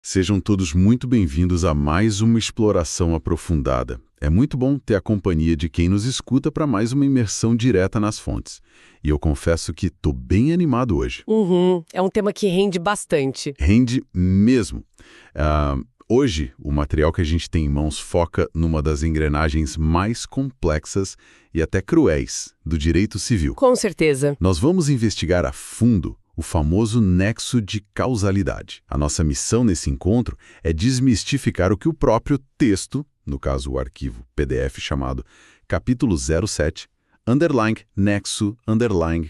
Sejam todos muito bem-vindos a mais uma exploração aprofundada. É muito bom ter a companhia de quem nos escuta para mais uma imersão direta nas fontes. E eu confesso que estou bem animado hoje. É um tema que rende bastante. Rende mesmo. Hoje, o material que a gente tem em mãos foca numa das engrenagens mais complexas e até cruéis do direito civil. Com certeza. Nós vamos investigar a fundo o famoso nexo de causalidade. A nossa missão nesse encontro é desmistificar o que o próprio texto, no caso o arquivo PDF chamado capítulo 07, nexo,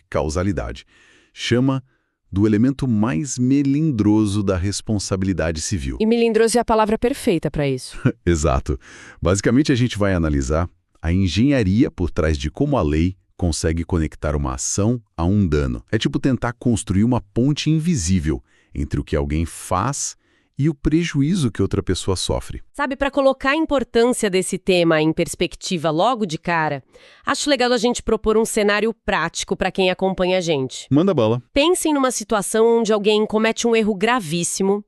causalidade, chama do elemento mais melindroso da responsabilidade civil. E melindroso é a palavra perfeita para isso. Exato. Basicamente, a gente vai analisar a engenharia por trás de como a lei consegue conectar uma ação a um dano. É tipo tentar construir uma ponte invisível entre o que alguém faz e o prejuízo que outra pessoa sofre. Sabe, para colocar a importância desse tema em perspectiva logo de cara, acho legal a gente propor um cenário prático para quem acompanha a gente. Manda bola. Pensem numa situação onde alguém comete um erro gravíssimo,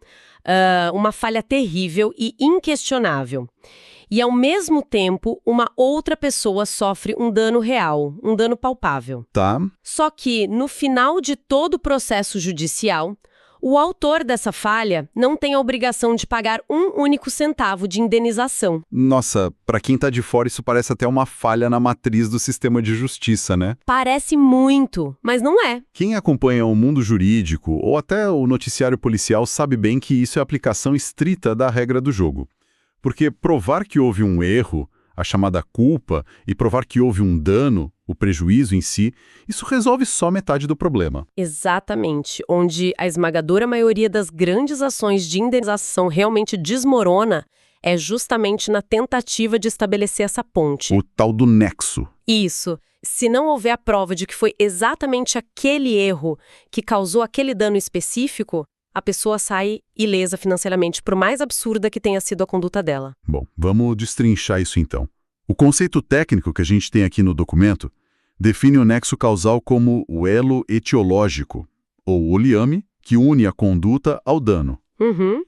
uma falha terrível e inquestionável. E, ao mesmo tempo, uma outra pessoa sofre um dano real, um dano palpável. Tá. Só que, no final de todo o processo judicial, o autor dessa falha não tem a obrigação de pagar um único centavo de indenização. Nossa, pra quem tá de fora isso parece até uma falha na matriz do sistema de justiça, né? Parece muito, mas não é. Quem acompanha o mundo jurídico ou até o noticiário policial sabe bem que isso é a aplicação estrita da regra do jogo. Porque provar que houve um erro, a chamada culpa, e provar que houve um dano, o prejuízo em si, isso resolve só metade do problema. Exatamente. Onde a esmagadora maioria das grandes ações de indenização realmente desmorona é justamente na tentativa de estabelecer essa ponte. O tal do nexo. Isso. Se não houver a prova de que foi exatamente aquele erro que causou aquele dano específico, a pessoa sai ilesa financeiramente, por mais absurda que tenha sido a conduta dela. Bom, vamos destrinchar isso então. O conceito técnico que a gente tem aqui no documento define o nexo causal como o elo etiológico, ou o liame, que une a conduta ao dano.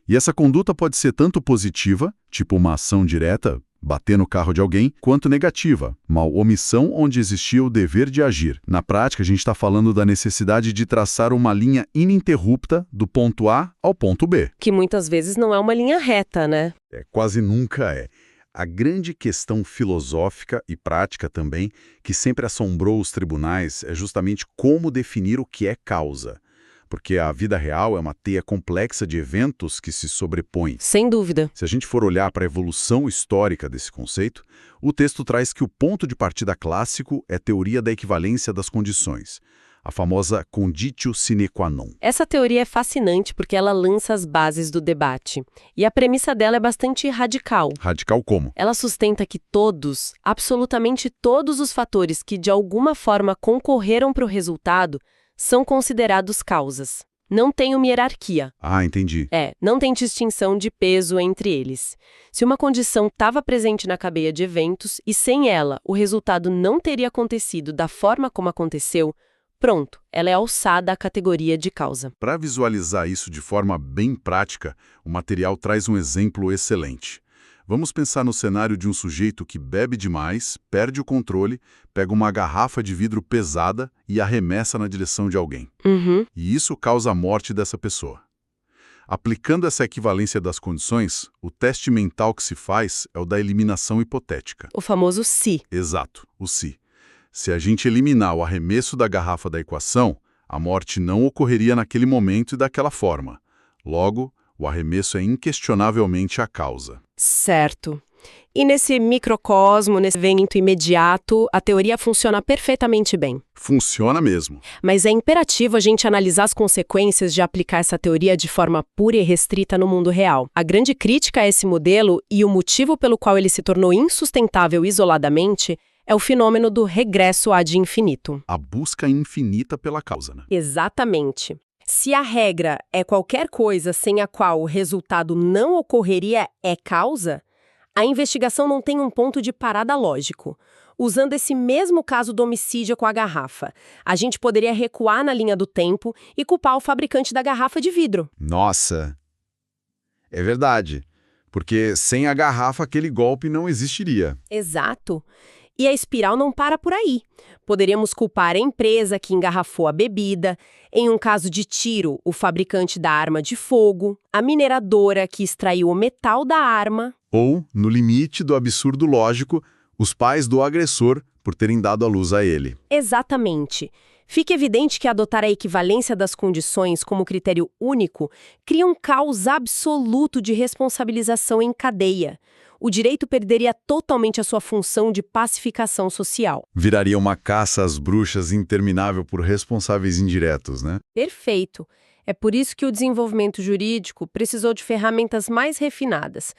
E essa conduta pode ser tanto positiva, tipo uma ação direta, bater no carro de alguém, quanto negativa, uma omissão onde existia o dever de agir. Na prática, a gente está falando da necessidade de traçar uma linha ininterrupta do ponto A ao ponto B. Que muitas vezes não é uma linha reta, né? Quase nunca é. A grande questão filosófica e prática também, que sempre assombrou os tribunais, é justamente como definir o que é causa. Porque a vida real é uma teia complexa de eventos que se sobrepõem. Sem dúvida. Se a gente for olhar para a evolução histórica desse conceito, o texto traz que o ponto de partida clássico é a teoria da equivalência das condições, a famosa conditio sine qua non. Essa teoria é fascinante porque ela lança as bases do debate. E a premissa dela é bastante radical. Radical como? Ela sustenta que todos, absolutamente todos os fatores que de alguma forma concorreram para o resultado, são considerados causas. Não tem uma hierarquia. Ah, entendi. Não tem distinção de peso entre eles. Se uma condição estava presente na cadeia de eventos e sem ela o resultado não teria acontecido da forma como aconteceu, pronto, ela é alçada à categoria de causa. Para visualizar isso de forma bem prática, o material traz um exemplo excelente. Vamos pensar no cenário de um sujeito que bebe demais, perde o controle, pega uma garrafa de vidro pesada e arremessa na direção de alguém. E isso causa a morte dessa pessoa. Aplicando essa equivalência das condições, o teste mental que se faz é o da eliminação hipotética. O famoso se. Exato, o se. Se a gente eliminar o arremesso da garrafa da equação, a morte não ocorreria naquele momento e daquela forma. Logo, o arremesso é inquestionavelmente a causa. Certo. E nesse microcosmo, nesse evento imediato, a teoria funciona perfeitamente bem. Funciona mesmo. Mas é imperativo a gente analisar as consequências de aplicar essa teoria de forma pura e restrita no mundo real. A grande crítica a esse modelo e o motivo pelo qual ele se tornou insustentável isoladamente é o fenômeno do regresso ad infinitum. A busca infinita pela causa, né? Exatamente. Se a regra é qualquer coisa sem a qual o resultado não ocorreria é causa, a investigação não tem um ponto de parada lógico. Usando esse mesmo caso do homicídio com a garrafa, a gente poderia recuar na linha do tempo e culpar o fabricante da garrafa de vidro. Nossa! É verdade, porque sem a garrafa aquele golpe não existiria. Exato. E a espiral não para por aí. Poderíamos culpar a empresa que engarrafou a bebida, em um caso de tiro, o fabricante da arma de fogo, a mineradora que extraiu o metal da arma. Ou, no limite do absurdo lógico, os pais do agressor por terem dado a luz a ele. Exatamente. Fica evidente que adotar a equivalência das condições como critério único cria um caos absoluto de responsabilização em cadeia. O direito perderia totalmente a sua função de pacificação social. Viraria uma caça às bruxas interminável por responsáveis indiretos, né? Perfeito. É por isso que o desenvolvimento jurídico precisou de ferramentas mais refinadas.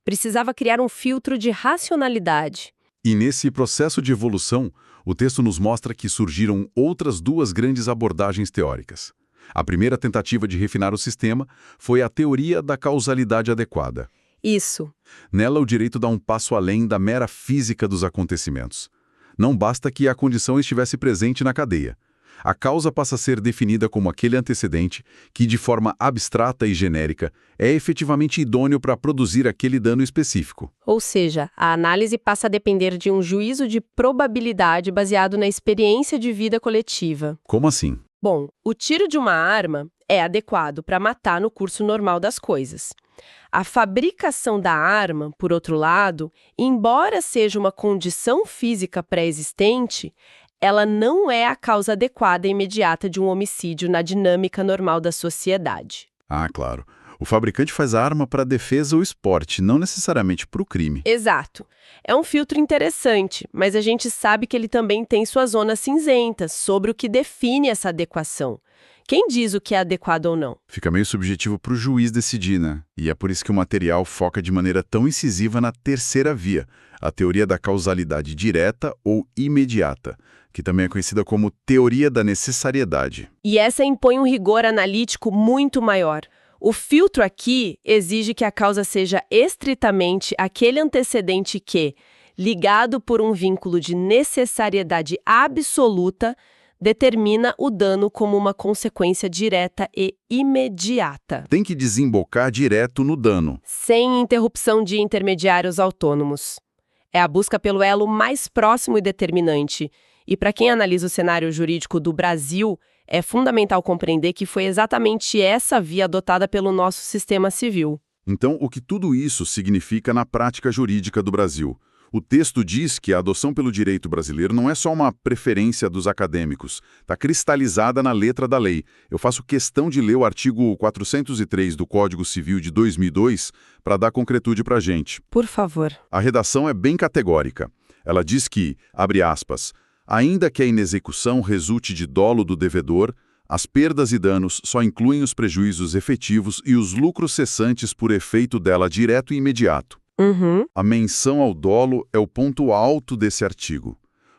Precisava criar um filtro de racionalidade. E nesse processo de evolução, o texto nos mostra que surgiram outras duas grandes abordagens teóricas. A primeira tentativa de refinar o sistema foi a teoria da causalidade adequada. Isso. Nela, o direito dá um passo além da mera física dos acontecimentos. Não basta que a condição estivesse presente na cadeia. A causa passa a ser definida como aquele antecedente que, de forma abstrata e genérica, é efetivamente idôneo para produzir aquele dano específico. Ou seja, a análise passa a depender de um juízo de probabilidade baseado na experiência de vida coletiva. Como assim? Bom, o tiro de uma arma é adequado para matar no curso normal das coisas. A fabricação da arma, por outro lado, embora seja uma condição física pré-existente, ela não é a causa adequada e imediata de um homicídio na dinâmica normal da sociedade. Ah, claro. O fabricante faz a arma para a defesa ou esporte, não necessariamente para o crime. Exato. É um filtro interessante, mas a gente sabe que ele também tem suas zonas cinzentas sobre o que define essa adequação. Quem diz o que é adequado ou não? Fica meio subjetivo para o juiz decidir, né? E é por isso que o material foca de maneira tão incisiva na terceira via, a teoria da causalidade direta ou imediata, que também é conhecida como teoria da necessariedade. E essa impõe um rigor analítico muito maior. O filtro aqui exige que a causa seja estritamente aquele antecedente que, ligado por um vínculo de necessariedade absoluta, determina o dano como uma consequência direta e imediata. Tem que desembocar direto no dano. Sem interrupção de intermediários autônomos. É a busca pelo elo mais próximo e determinante. E para quem analisa o cenário jurídico do Brasil, é fundamental compreender que foi exatamente essa via adotada pelo nosso sistema civil. Então, o que tudo isso significa na prática jurídica do Brasil? O texto diz que a adoção pelo direito brasileiro não é só uma preferência dos acadêmicos, está cristalizada na letra da lei. Eu faço questão de ler o artigo 403 do Código Civil de 2002 para dar concretude para a gente. Por favor. A redação é bem categórica. Ela diz que, abre aspas, ainda que a inexecução resulte de dolo do devedor, as perdas e danos só incluem os prejuízos efetivos e os lucros cessantes por efeito dela direto e imediato. A menção ao dolo é o ponto alto desse artigo.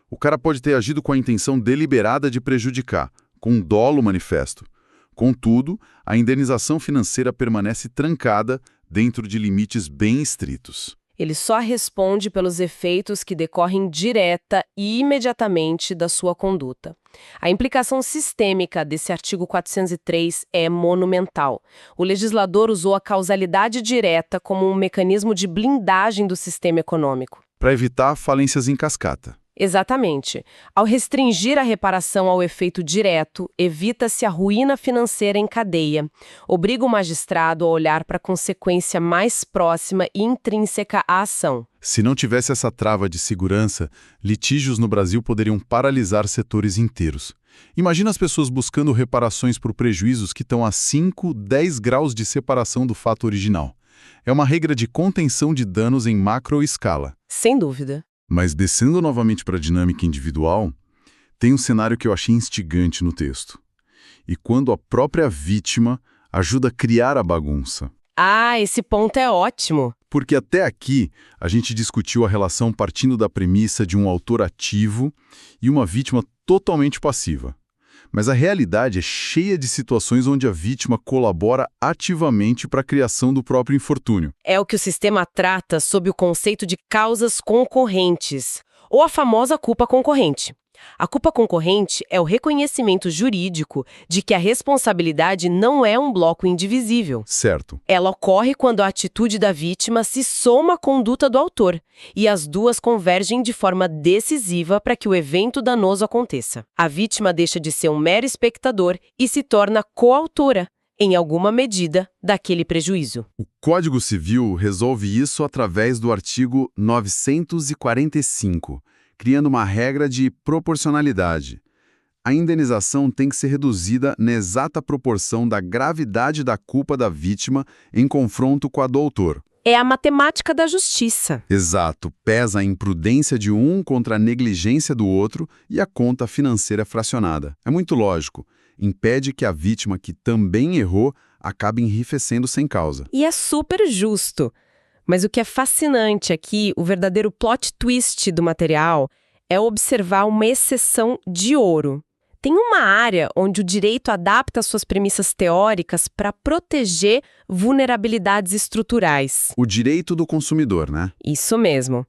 O cara pode ter agido com a intenção deliberada de prejudicar, com dolo manifesto. Contudo, a indenização financeira permanece trancada dentro de limites bem estritos. Ele só responde pelos efeitos que decorrem direta e imediatamente da sua conduta. A implicação sistêmica desse artigo 403 é monumental. O legislador usou a causalidade direta como um mecanismo de blindagem do sistema econômico. Para evitar falências em cascata. Exatamente. Ao restringir a reparação ao efeito direto, evita-se a ruína financeira em cadeia. Obriga o magistrado a olhar para a consequência mais próxima e intrínseca à ação. Se não tivesse essa trava de segurança, litígios no Brasil poderiam paralisar setores inteiros. Imagina as pessoas buscando reparações por prejuízos que estão a 5, 10 graus de separação do fato original. É uma regra de contenção de danos em macroescala. Sem dúvida. Mas descendo novamente para a dinâmica individual, tem um cenário que eu achei instigante no texto. E quando a própria vítima ajuda a criar a bagunça. Ah, esse ponto é ótimo. Porque até aqui a gente discutiu a relação partindo da premissa de um autor ativo e uma vítima totalmente passiva. Mas a realidade é cheia de situações onde a vítima colabora ativamente para a criação do próprio infortúnio. É o que o sistema trata sob o conceito de causas concorrentes, ou a famosa culpa concorrente. A culpa concorrente é o reconhecimento jurídico de que a responsabilidade não é um bloco indivisível. Certo. Ela ocorre quando a atitude da vítima se soma à conduta do autor, e as duas convergem de forma decisiva para que o evento danoso aconteça. A vítima deixa de ser um mero espectador e se torna coautora, em alguma medida, daquele prejuízo. O Código Civil resolve isso através do artigo 945, criando uma regra de proporcionalidade. A indenização tem que ser reduzida na exata proporção da gravidade da culpa da vítima em confronto com a do autor. É a matemática da justiça. Exato, pesa a imprudência de um contra a negligência do outro e a conta financeira fracionada. É muito lógico. Impede que a vítima que também errou acabe enriquecendo sem causa. E é super justo. Mas o que é fascinante aqui, o verdadeiro plot twist do material, é observar uma exceção de ouro. Tem uma área onde o direito adapta suas premissas teóricas para proteger vulnerabilidades estruturais. O direito do consumidor, né? Isso mesmo.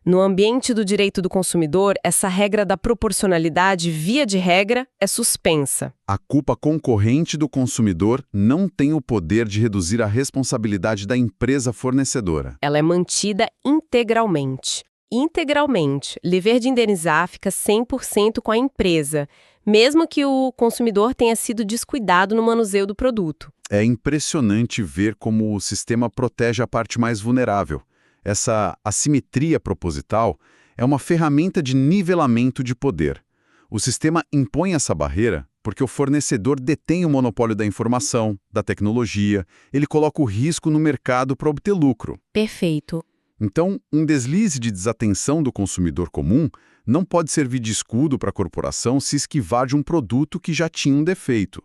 No ambiente do direito do consumidor, essa regra da proporcionalidade, via de regra, é suspensa. A culpa concorrente do consumidor não tem o poder de reduzir a responsabilidade da empresa fornecedora. Ela é mantida integralmente. Integralmente. Dever de indenizar fica 100% com a empresa, mesmo que o consumidor tenha sido descuidado no manuseio do produto. É impressionante ver como o sistema protege a parte mais vulnerável. Essa assimetria proposital é uma ferramenta de nivelamento de poder. O sistema impõe essa barreira porque o fornecedor detém o monopólio da informação, da tecnologia, ele coloca o risco no mercado para obter lucro. Perfeito. Então, um deslize de desatenção do consumidor comum não pode servir de escudo para a corporação se esquivar de um produto que já tinha um defeito.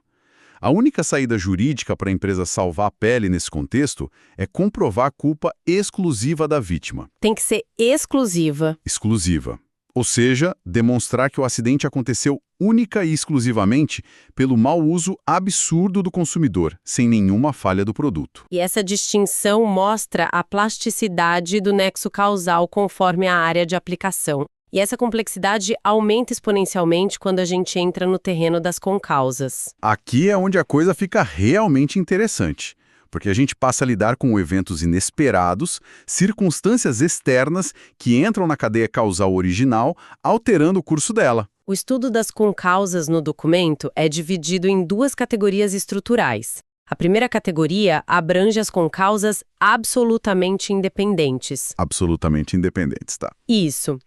A única saída jurídica para a empresa salvar a pele nesse contexto é comprovar a culpa exclusiva da vítima. Tem que ser exclusiva. Exclusiva. Ou seja, demonstrar que o acidente aconteceu única e exclusivamente pelo mau uso absurdo do consumidor, sem nenhuma falha do produto. E essa distinção mostra a plasticidade do nexo causal conforme a área de aplicação. E essa complexidade aumenta exponencialmente quando a gente entra no terreno das concausas. Aqui é onde a coisa fica realmente interessante, porque a gente passa a lidar com eventos inesperados, circunstâncias externas que entram na cadeia causal original, alterando o curso dela. O estudo das concausas no documento é dividido em duas categorias estruturais. A primeira categoria abrange as concausas absolutamente independentes. Absolutamente independentes, tá? Isso.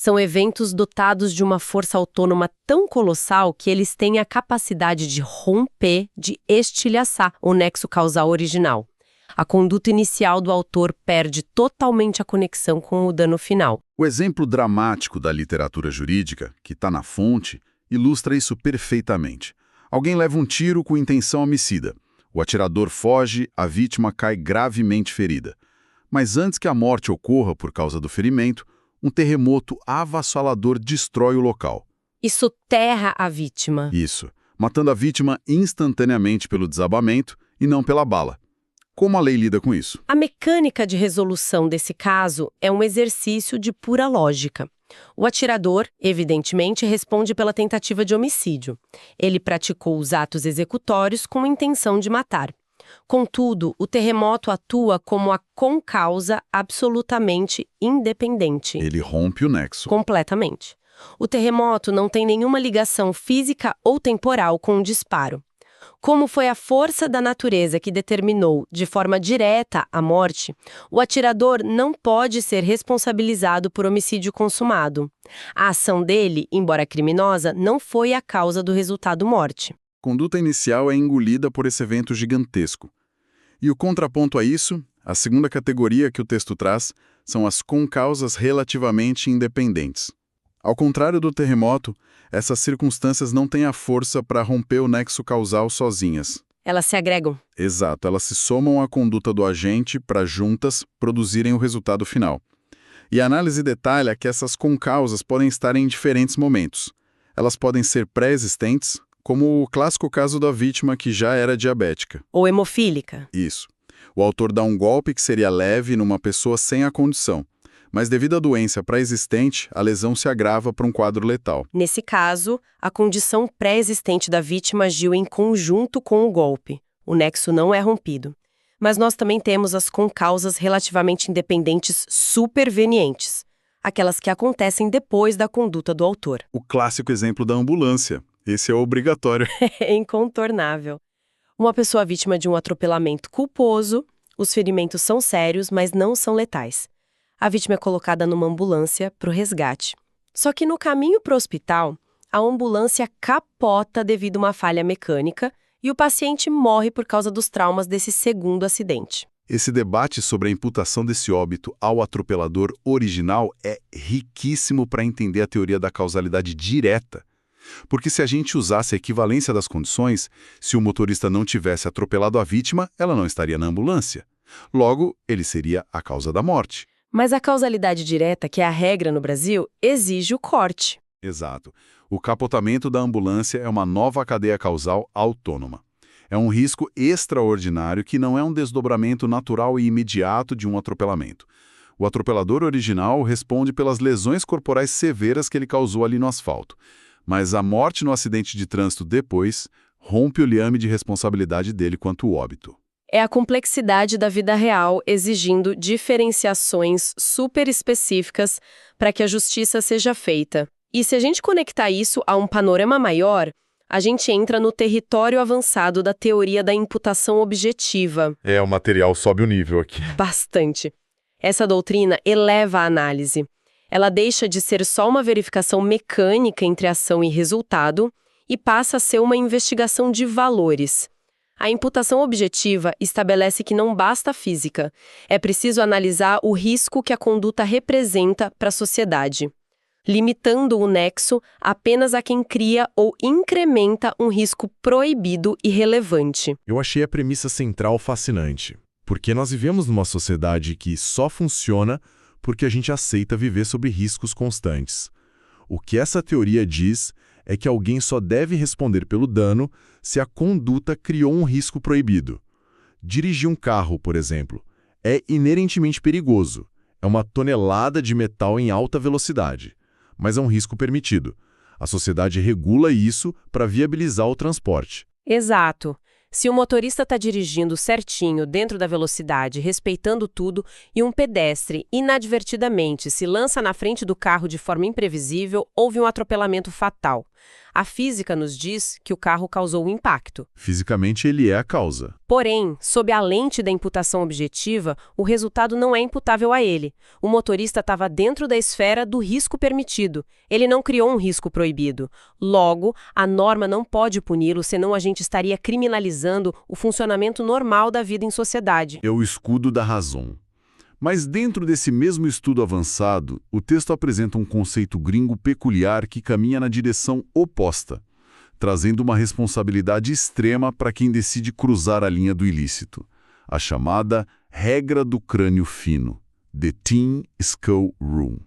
São eventos dotados de uma força autônoma tão colossal que eles têm a capacidade de romper, de estilhaçar o nexo causal original. A conduta inicial do autor perde totalmente a conexão com o dano final. O exemplo dramático da literatura jurídica, que está na fonte, ilustra isso perfeitamente. Alguém leva um tiro com intenção homicida. O atirador foge, a vítima cai gravemente ferida. Mas antes que a morte ocorra por causa do ferimento, um terremoto avassalador destrói o local. Isso soterra a vítima. Isso, matando a vítima instantaneamente pelo desabamento e não pela bala. Como a lei lida com isso? A mecânica de resolução desse caso é um exercício de pura lógica. O atirador, evidentemente, responde pela tentativa de homicídio. Ele praticou os atos executórios com a intenção de matar. Contudo, o terremoto atua como a concausa absolutamente independente. Ele rompe o nexo. Completamente. O terremoto não tem nenhuma ligação física ou temporal com o disparo. Como foi a força da natureza que determinou, de forma direta, a morte, o atirador não pode ser responsabilizado por homicídio consumado. A ação dele, embora criminosa, não foi a causa do resultado morte. A conduta inicial é engolida por esse evento gigantesco. E o contraponto a isso, a segunda categoria que o texto traz, são as concausas relativamente independentes. Ao contrário do terremoto, essas circunstâncias não têm a força para romper o nexo causal sozinhas. Elas se agregam. Exato, elas se somam à conduta do agente para juntas produzirem o resultado final. E a análise detalha que essas concausas podem estar em diferentes momentos. Elas podem ser pré-existentes, como o clássico caso da vítima que já era diabética. Ou hemofílica. Isso. O autor dá um golpe que seria leve numa pessoa sem a condição, Mas devido à doença pré-existente, a lesão se agrava para um quadro letal. Nesse caso, a condição pré-existente da vítima agiu em conjunto com o golpe. O nexo não é rompido. Mas nós também temos as concausas relativamente independentes supervenientes, aquelas que acontecem depois da conduta do autor. O clássico exemplo da ambulância. Esse é obrigatório. É incontornável. Uma pessoa vítima de um atropelamento culposo, os ferimentos são sérios, mas não são letais. A vítima é colocada numa ambulância para o resgate. Só que no caminho para o hospital, a ambulância capota devido a uma falha mecânica e o paciente morre por causa dos traumas desse segundo acidente. Esse debate sobre a imputação desse óbito ao atropelador original é riquíssimo para entender a teoria da causalidade direta. Porque se a gente usasse a equivalência das condições, se o motorista não tivesse atropelado a vítima, ela não estaria na ambulância. Logo, ele seria a causa da morte. Mas a causalidade direta, que é a regra no Brasil, exige o corte. Exato. O capotamento da ambulância é uma nova cadeia causal autônoma. É um risco extraordinário que não é um desdobramento natural e imediato de um atropelamento. O atropelador original responde pelas lesões corporais severas que ele causou ali no asfalto. Mas a morte no acidente de trânsito depois rompe o liame de responsabilidade dele quanto ao óbito. É a complexidade da vida real exigindo diferenciações super específicas para que a justiça seja feita. E se a gente conectar isso a um panorama maior, a gente entra no território avançado da teoria da imputação objetiva. O material sobe o nível aqui. Bastante. Essa doutrina eleva a análise. Ela deixa de ser só uma verificação mecânica entre ação e resultado e passa a ser uma investigação de valores. A imputação objetiva estabelece que não basta a física. É preciso analisar o risco que a conduta representa para a sociedade, limitando o nexo apenas a quem cria ou incrementa um risco proibido e relevante. Eu achei a premissa central fascinante, porque nós vivemos numa sociedade que só funciona porque a gente aceita viver sob riscos constantes. O que essa teoria diz é que alguém só deve responder pelo dano se a conduta criou um risco proibido. Dirigir um carro, por exemplo, é inerentemente perigoso. É uma tonelada de metal em alta velocidade, mas é um risco permitido. A sociedade regula isso para viabilizar o transporte. Exato. Se o motorista está dirigindo certinho dentro da velocidade, respeitando tudo, e um pedestre inadvertidamente se lança na frente do carro de forma imprevisível, houve um atropelamento fatal. A física nos diz que o carro causou um impacto. Fisicamente, ele é a causa. Porém, sob a lente da imputação objetiva, o resultado não é imputável a ele. O motorista estava dentro da esfera do risco permitido. Ele não criou um risco proibido. Logo, a norma não pode puni-lo, senão a gente estaria criminalizando o funcionamento normal da vida em sociedade. É o escudo da razão. Mas dentro desse mesmo estudo avançado, o texto apresenta um conceito gringo peculiar que caminha na direção oposta, trazendo uma responsabilidade extrema para quem decide cruzar a linha do ilícito, a chamada regra do crânio fino, The Thin Skull Rule.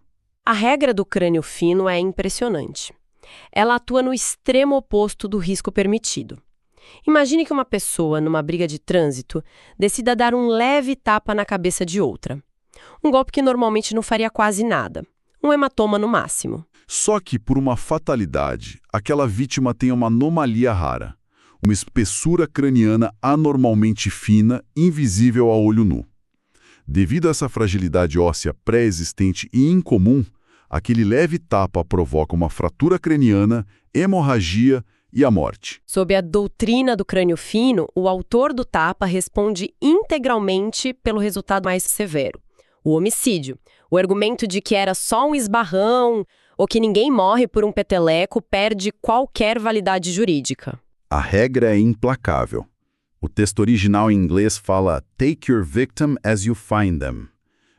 A regra do crânio fino é impressionante. Ela atua no extremo oposto do risco permitido. Imagine que uma pessoa, numa briga de trânsito, decida dar um leve tapa na cabeça de outra. Um golpe que normalmente não faria quase nada. Um hematoma no máximo. Só que, por uma fatalidade, aquela vítima tem uma anomalia rara. Uma espessura craniana anormalmente fina, invisível a olho nu. Devido a essa fragilidade óssea pré-existente e incomum, aquele leve tapa provoca uma fratura craniana, hemorragia e a morte. Sob a doutrina do crânio fino, o autor do tapa responde integralmente pelo resultado mais severo, o homicídio. O argumento de que era só um esbarrão ou que ninguém morre por um peteleco perde qualquer validade jurídica. A regra é implacável. O texto original em inglês fala "Take your victim as you find them".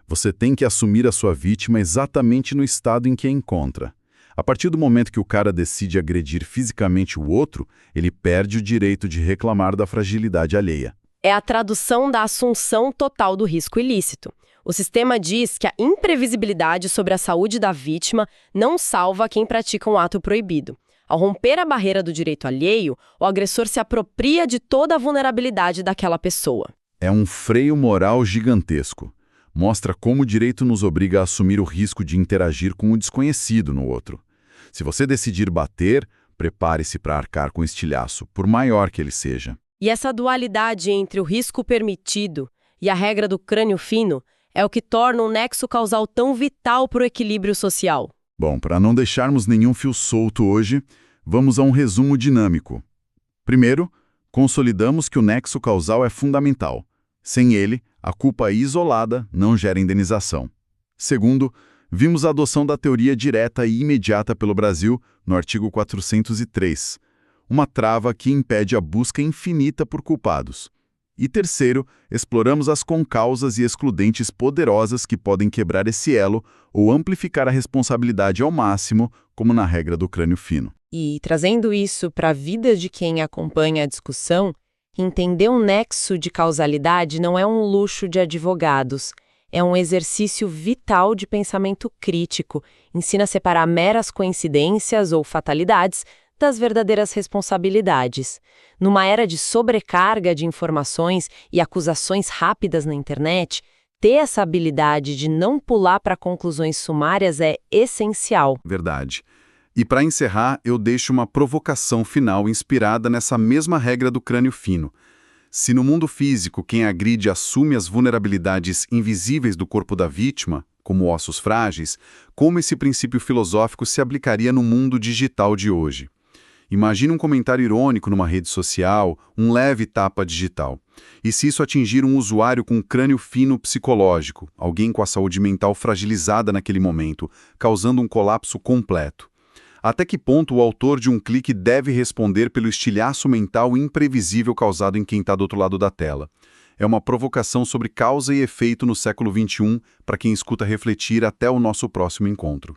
Você tem que assumir a sua vítima exatamente no estado em que a encontra. A partir do momento que o cara decide agredir fisicamente o outro, ele perde o direito de reclamar da fragilidade alheia. É a tradução da assunção total do risco ilícito. O sistema diz que a imprevisibilidade sobre a saúde da vítima não salva quem pratica um ato proibido. Ao romper a barreira do direito alheio, o agressor se apropria de toda a vulnerabilidade daquela pessoa. É um freio moral gigantesco. mostra como o direito nos obriga a assumir o risco de interagir com o desconhecido no outro. Se você decidir bater, prepare-se para arcar com estilhaço, por maior que ele seja. E essa dualidade entre o risco permitido e a regra do crânio fino é o que torna um nexo causal tão vital para o equilíbrio social. Bom, para não deixarmos nenhum fio solto hoje, vamos a um resumo dinâmico. Primeiro, consolidamos que o nexo causal é fundamental. Sem ele, a culpa isolada não gera indenização. Segundo, vimos a adoção da teoria direta e imediata pelo Brasil no artigo 403, uma trava que impede a busca infinita por culpados. E terceiro, exploramos as concausas e excludentes poderosas que podem quebrar esse elo ou amplificar a responsabilidade ao máximo, como na regra do crânio fino. E, trazendo isso para a vida de quem acompanha a discussão, entender um nexo de causalidade não é um luxo de advogados, é um exercício vital de pensamento crítico, ensina a separar meras coincidências ou fatalidades das verdadeiras responsabilidades. Numa era de sobrecarga de informações e acusações rápidas na internet, ter essa habilidade de não pular para conclusões sumárias é essencial. Verdade. E para encerrar, eu deixo uma provocação final inspirada nessa mesma regra do crânio fino. Se no mundo físico quem agride assume as vulnerabilidades invisíveis do corpo da vítima, como ossos frágeis, como esse princípio filosófico se aplicaria no mundo digital de hoje? Imagine um comentário irônico numa rede social, um leve tapa digital. E se isso atingir um usuário com crânio fino psicológico, alguém com a saúde mental fragilizada naquele momento, causando um colapso completo? Até que ponto o autor de um clique deve responder pelo estilhaço mental imprevisível causado em quem está do outro lado da tela? É uma provocação sobre causa e efeito no século XXI para quem escuta refletir até o nosso próximo encontro.